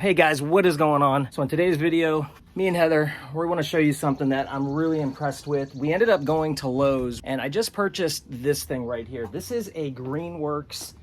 Hey guys, what is going on? So in today's video, me and Heather, we want to show you something that I'm really impressed with. We ended up going to Lowe's and I just purchased this thing right here. This is a Greenworks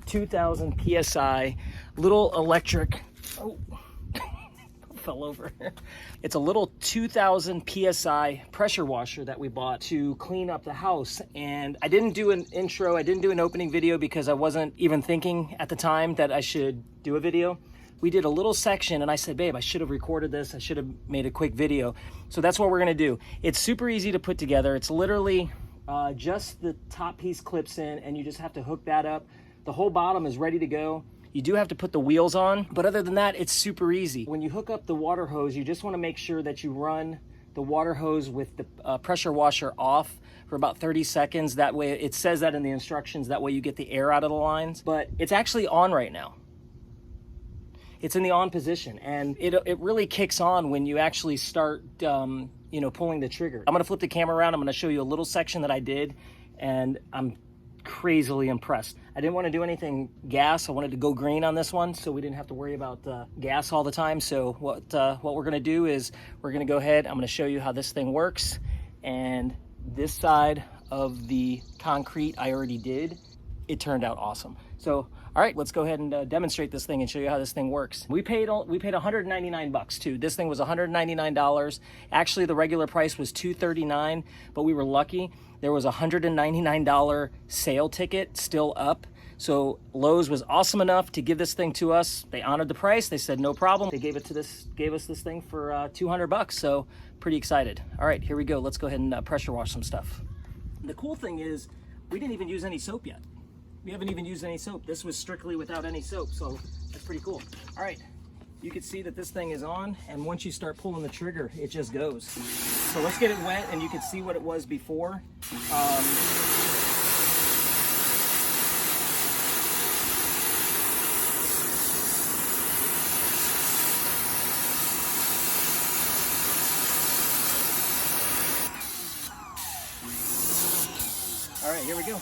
2000 PSI little electric, oh, fell over. It's a little 2000 PSI pressure washer that we bought to clean up the house. And I didn't do an intro, I didn't do an opening video because I wasn't even thinking at the time that I should do a video. We did a little section and I said, babe, I should have recorded this. I should have made a quick video. So that's what we're gonna do. It's super easy to put together. It's literally just the top piece clips in and you just have to hook that up. The whole bottom is ready to go. You do have to put the wheels on, but other than that, it's super easy. When you hook up the water hose, you just wanna make sure that you run the water hose with the pressure washer off for about 30 seconds. That way, it says that in the instructions, that way you get the air out of the lines, but it's actually on right now. It's in the on position and it really kicks on when you actually start pulling the trigger. I'm gonna flip the camera around. I'm gonna show you a little section that I did and I'm crazily impressed. I didn't want to do anything gas. I wanted to go green on this one so we didn't have to worry about gas all the time. So what we're gonna do is we're gonna go ahead, I'm gonna show you how this thing works. And this side of the concrete I already did. It turned out awesome. So, all right, let's go ahead and demonstrate this thing and show you how this thing works. We paid 199 bucks too. This thing was $199. Actually, the regular price was $239, but we were lucky. There was a $199 sale ticket still up. So Lowe's was awesome enough to give this thing to us. They honored the price. They said no problem. They gave us this thing for 200 bucks. So pretty excited. All right, here we go. Let's go ahead and pressure wash some stuff. The cool thing is we didn't even use any soap yet. We haven't even used any soap. This was strictly without any soap, so that's pretty cool. All right, you can see that this thing is on, and once you start pulling the trigger, it just goes. So let's get it wet, and you can see what it was before. All right, here we go.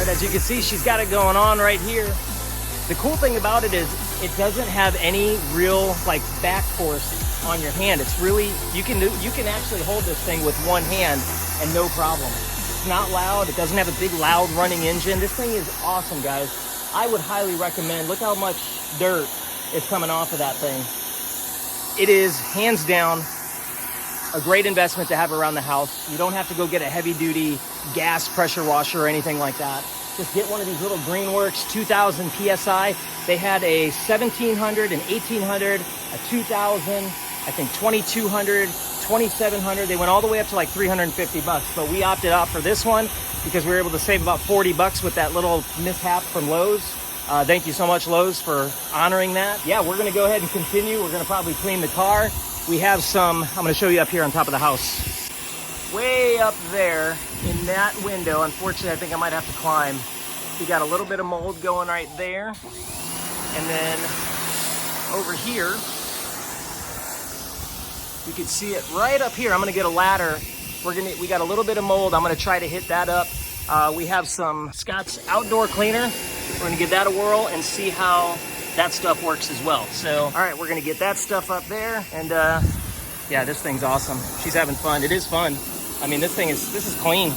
As you can see, she's got it going on right here. The cool thing about it is it doesn't have any real like back force on your hand. It's really, you can actually hold this thing with one hand and no problem. It's not loud. It doesn't have a big loud running engine. This thing is awesome, guys. I would highly recommend. Look how much dirt is coming off of that thing. It is hands down a great investment to have around the house. You don't have to go get a heavy duty gas pressure washer or anything like that. Just get one of these little Greenworks 2000 PSI. They had a 1700, an 1800, a 2000, I think 2200, $2,700. They went all the way up to like $350, but we opted out for this one because we were able to save about $40 with that little mishap from Lowe's. Thank you so much, Lowe's, for honoring that. Yeah, we're gonna go ahead and continue. We're gonna probably clean the car. We have some, I'm gonna show you up here on top of the house. Way up there in that window, unfortunately, I think I might have to climb. We got a little bit of mold going right there. And then over here, you can see it right up here. I'm gonna get a ladder. We got a little bit of mold. I'm gonna try to hit that up. We have some Scott's outdoor cleaner. We're gonna give that a whirl and see how that stuff works as well. So, all right, we're gonna get that stuff up there. And yeah, this thing's awesome. She's having fun. It is fun. I mean, this is clean.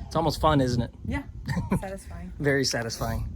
It's almost fun, isn't it? Yeah, satisfying. Very satisfying.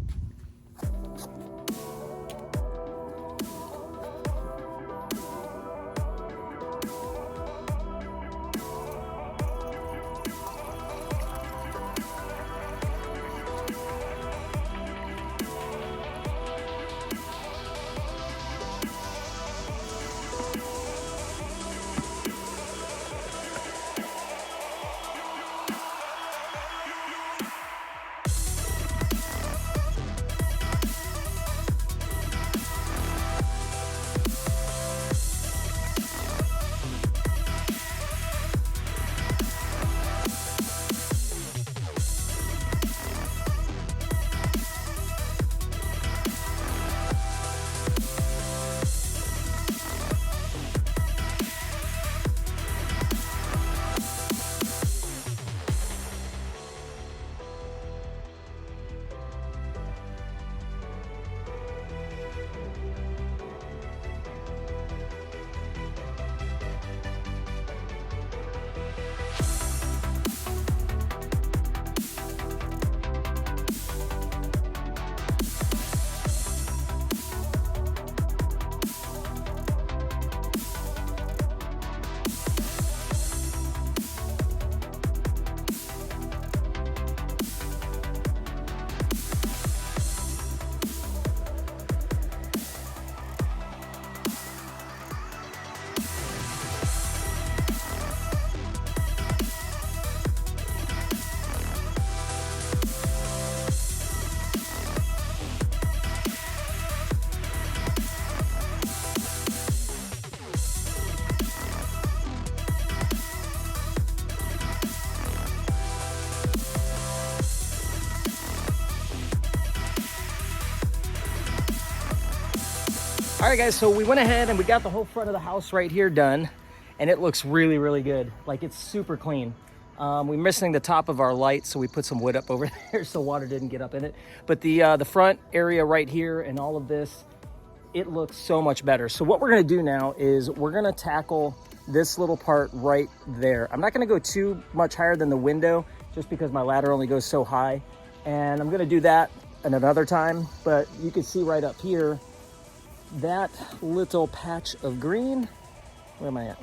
All right, guys, so we went ahead and we got the whole front of the house right here done, and it looks really, really good. Like, it's super clean. We're missing the top of our light, so we put some wood up over there so water didn't get up in it. But the front area right here and all of this, it looks so much better. So what we're gonna do now is we're gonna tackle this little part right there. I'm not gonna go too much higher than the window just because my ladder only goes so high. And I'm gonna do that at another time, but you can see right up here, that little patch of green, where am I at?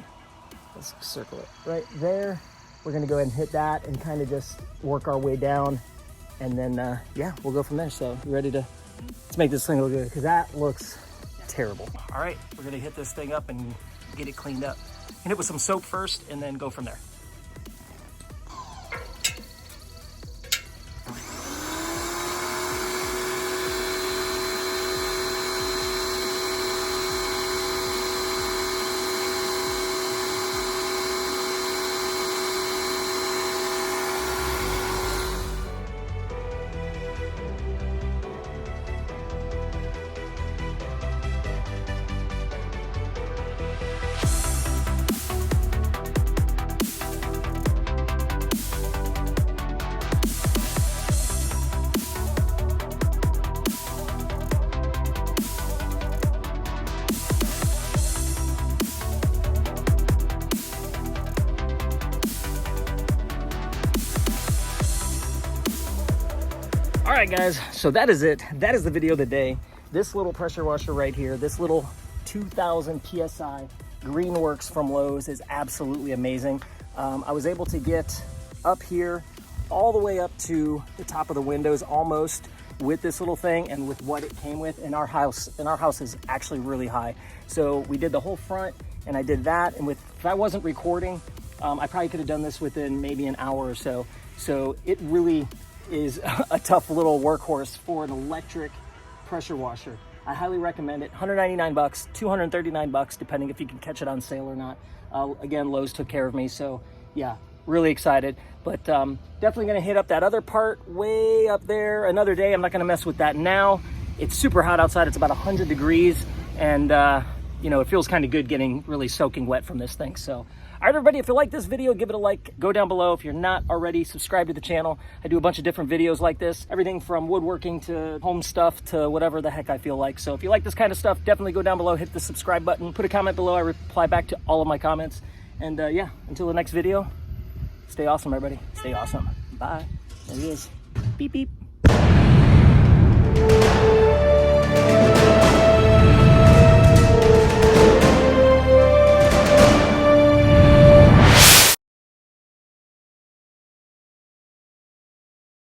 Let's circle it right there. We're gonna go ahead and hit that and kind of just work our way down. And then, yeah, we'll go from there. So you ready to, let's make this thing look good, because that looks terrible. All right, we're gonna hit this thing up and get it cleaned up. Hit it with some soap first and then go from there. All right, guys, so that is it. That is the video of the day. This little pressure washer right here, this little 2000 PSI Greenworks from Lowe's is absolutely amazing. I was able to get up here all the way up to the top of the windows almost with this little thing and with what it came with. And our house is actually really high. So we did the whole front and I did that. And if I wasn't recording, I probably could have done this within maybe an hour or so. So it really is a tough little workhorse for an electric pressure washer. I highly recommend it. 199 bucks, 239 bucks, depending if you can catch it on sale or not. Again, Lowe's took care of me, so yeah, really excited. But definitely gonna hit up that other part way up there another day. I'm not gonna mess with that now. It's super hot outside. It's about 100 degrees, and you know, it feels kind of good getting really soaking wet from this thing. So, all right, everybody, if you like this video, give it a like. Go down below. If you're not already, subscribe to the channel. I do a bunch of different videos like this, everything from woodworking to home stuff to whatever the heck I feel like. So if you like this kind of stuff, definitely go down below, hit the subscribe button, put a comment below. I reply back to all of my comments. And yeah, until the next video, stay awesome, everybody. Stay awesome. Bye. There he is. Beep, beep.